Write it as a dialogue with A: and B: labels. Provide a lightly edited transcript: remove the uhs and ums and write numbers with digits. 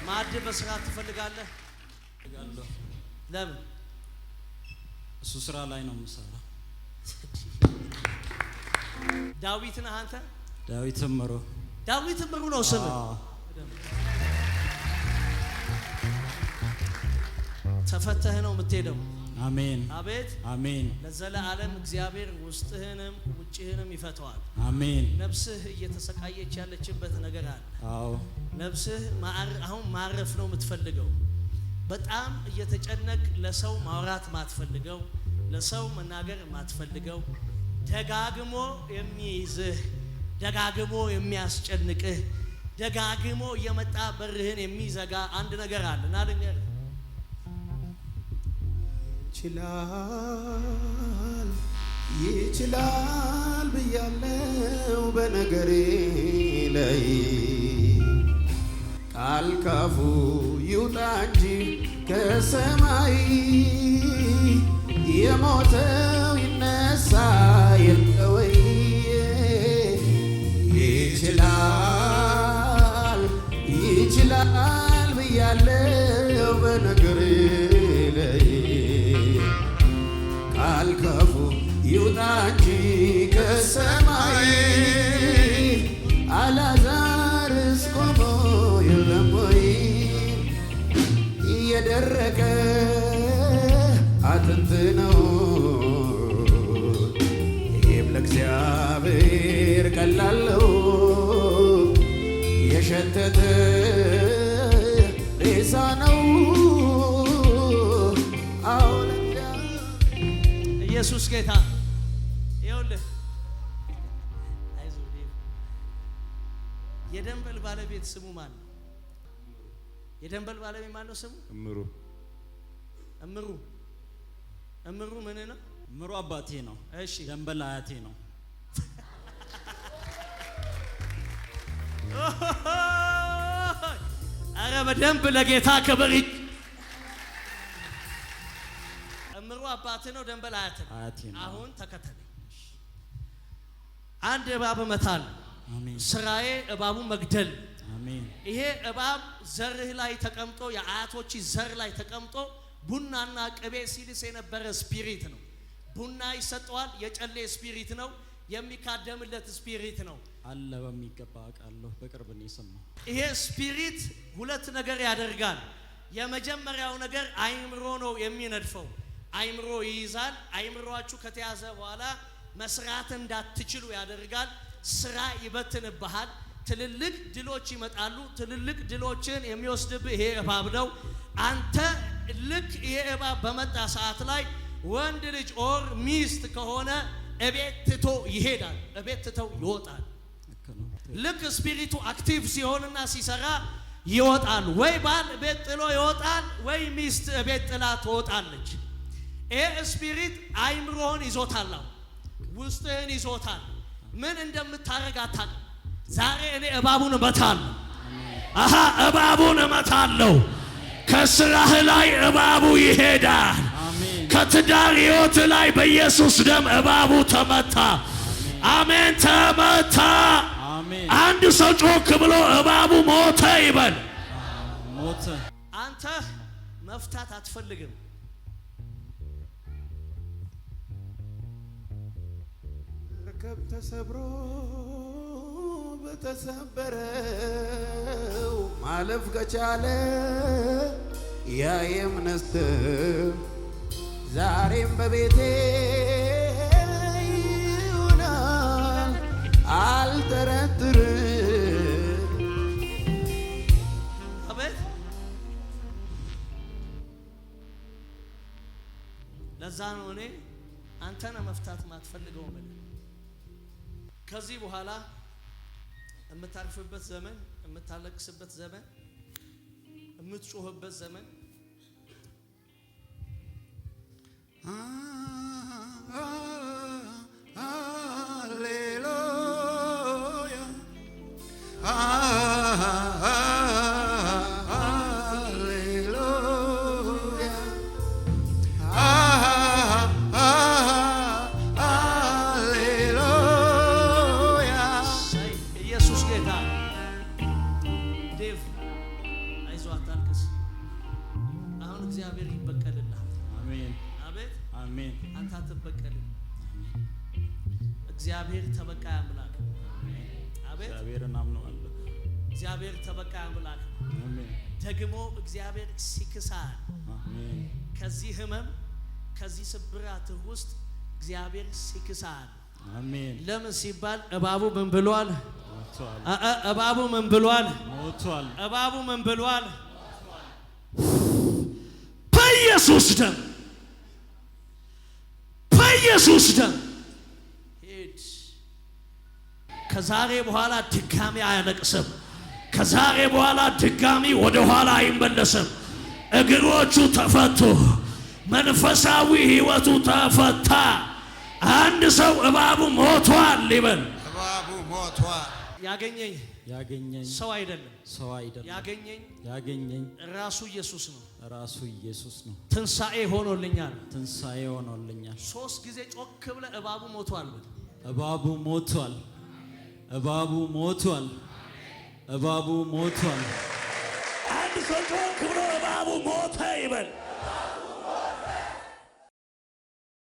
A: ማዕድ መስራት ትፈልጋለህ? ለምን?
B: እሱ ስራ ላይ ነው የምሰራው።
A: ዳዊት ነህ አንተ?
B: ዳዊት ምሩ።
A: ዳዊት ምሩ ነው ስም። ተፈተህ ነው የምትሄደው።
B: አሜን
A: አቤት
B: አሜን።
A: ለዘላለም እግዚአብሔር ውስጥህንም ውጭህንም ይፈተዋል።
B: አሜን።
A: ነፍስህ እየተሰቃየች ያለችበት ነገር አለ።
B: አዎ
A: ነፍስህ አሁን ማረፍ ነው የምትፈልገው። በጣም እየተጨነቅ ለሰው ማውራት ማትፈልገው፣ ለሰው መናገር ማትፈልገው፣ ደጋግሞ የሚይዝህ፣ ደጋግሞ የሚያስጨንቅህ፣ ደጋግሞ እየመጣ በርህን የሚዘጋ አንድ ነገር አለ። ናልኛል
C: ይችላል ብያለው በነገሬ ላይ ቃል ካፉ ይውጣ እንጂ ከሰማይ የሞተው ይነሳ የለወይ ይችላል ብያለው በነገሬ ላይ ቃል ካፉ ይውጣ እንጂ ከሰማይ አልዓዛርስ ቆሞ የለም ወይ የደረቀ አጥንት ነው ይህም ለእግዚአብሔር ቀላል ነው የሸተተ ሬሳ ነው
A: ኢየሱስ ጌታ ይኸውልህ አይዞህ የደንበል ባለቤት ስሙ ማን ነው? የደንበል ባለቤት ማን ነው ስሙ?
C: እምሩ
A: ምን ነው?
B: እምሩ አባቴ ነው።
A: እሺ
B: ደንበል አያቴ ነው።
A: አረ በደንብ ለጌታ ክብር። እምሩ አባቴ ነው፣ ደንበል አያቴ ነው። አሁን ተከተለኝ። አንድ እባብ እመታለሁ።
B: አሜን።
A: ስራዬ እባቡ መግደል።
B: አሜን።
A: ይሄ እባብ ዘርህ ላይ ተቀምጦ የአያቶች ዘር ላይ ተቀምጦ ቡናና ቅቤ ሲልስ የነበረ ስፒሪት ነው። ቡና ይሰጠዋል። የጨሌ ስፒሪት ነው። የሚካደምለት ስፒሪት ነው
B: አለ። በሚገባ አውቃለሁ። በቅርብ ነው የሰማው።
A: ይሄ ስፒሪት ሁለት ነገር ያደርጋል። የመጀመሪያው ነገር አይምሮ ነው የሚነድፈው። አይምሮ ይይዛል። አይምሮአችሁ ከተያዘ በኋላ መስራት እንዳትችሉ ያደርጋል። ስራ ይበትንብሃል። ትልልቅ ድሎች ይመጣሉ። ትልልቅ ድሎችን የሚወስድብህ ይሄ እባብ ነው። አንተ ልክ ይሄ እባብ በመጣ ሰዓት ላይ ወንድ ልጅ ኦር ሚስት ከሆነ እቤት ትቶ ይሄዳል። እቤት ትተው ይወጣል። ልክ ስፒሪቱ አክቲቭ ሲሆንና ሲሰራ ይወጣል። ወይ ባል ቤት ጥሎ ይወጣል፣ ወይ ሚስት ቤት ጥላ ትወጣለች። ይሄ ስፒሪት አይምሮህን ይዞታል፣ ውስጥህን ይዞታል። ምን እንደምታረግ አታውቅም። ዛሬ እኔ እባቡን እመታለሁ። እባቡን እመታለሁ። ከስራህ ላይ እባቡ ይሄዳል። ከትዳር ሕይወት ላይ በኢየሱስ ደም እባቡ ተመታ። አሜን። ተመታ። አንድ ሰው ጮክ ብሎ እባቡ ሞተ ይበል።
B: ሞተ።
A: አንተ መፍታት አትፈልግም።
C: መርከብ ተሰብሮ በተሰበረው ማለፍ ከቻለ ያ የእምነት ዛሬም በቤቴ ይሆናል አልጠረጥርም።
A: አቤት። ለዛ ነው እኔ አንተን መፍታት ማትፈልገው ማለት። ከዚህ በኋላ የምታርፍበት ዘመን፣ የምታለቅስበት ዘመን፣ የምትጮህበት ዘመን
C: ሃሌሉያ
A: አይዞህ አታልቅስ። አሁን እግዚአብሔር ይበቀልልሃል።
B: አሜን
A: አቤት
B: አሜን።
A: አንተ አትበቀልም። እግዚአብሔር ተበቃይ አምላክ። አቤት
B: እግዚአብሔርን አምነዋለሁ።
A: እግዚአብሔር ተበቃይ አምላክ።
B: አሜን
A: ደግሞ እግዚአብሔር ሲክሳል
B: አሜን።
A: ከዚህ ህመም ከዚህ ስብራት ውስጥ እግዚአብሔር ሲክሳል።
B: አሜን።
A: ለምን ሲባል እባቡ ምን ብሏል?
B: ሞቷል።
A: እባቡ ምን ብሏል?
B: ሞቷል።
A: እባቡ ምን ብሏል? በኢየሱስ ደም በኢየሱስ ደም ሂድ። ከዛሬ በኋላ ድጋሚ አያለቅስም። ከዛሬ በኋላ ድጋሚ ወደ ኋላ አይመለስም። እግሮቹ ተፈቱ። መንፈሳዊ ህይወቱ ተፈታ። አንድ ሰው እባቡ ሞቷል ይበል።
C: እባቡ ሞቷል።
A: ያገኘኝ ሰው አይደለም፣ ያገኘኝ ራሱ ኢየሱስ ነው። ትንሣኤ ሆኖልኛል። 3 ጊዜ ጮክ ብለህ እባቡ ሞቷል በል።
B: እባቡ ሞቷል። እባቡ ሞቷል። እባቡ ሞቷል።
A: አንድ ሰው ጮክ ብሎ እባቡ ሞተ ይበል።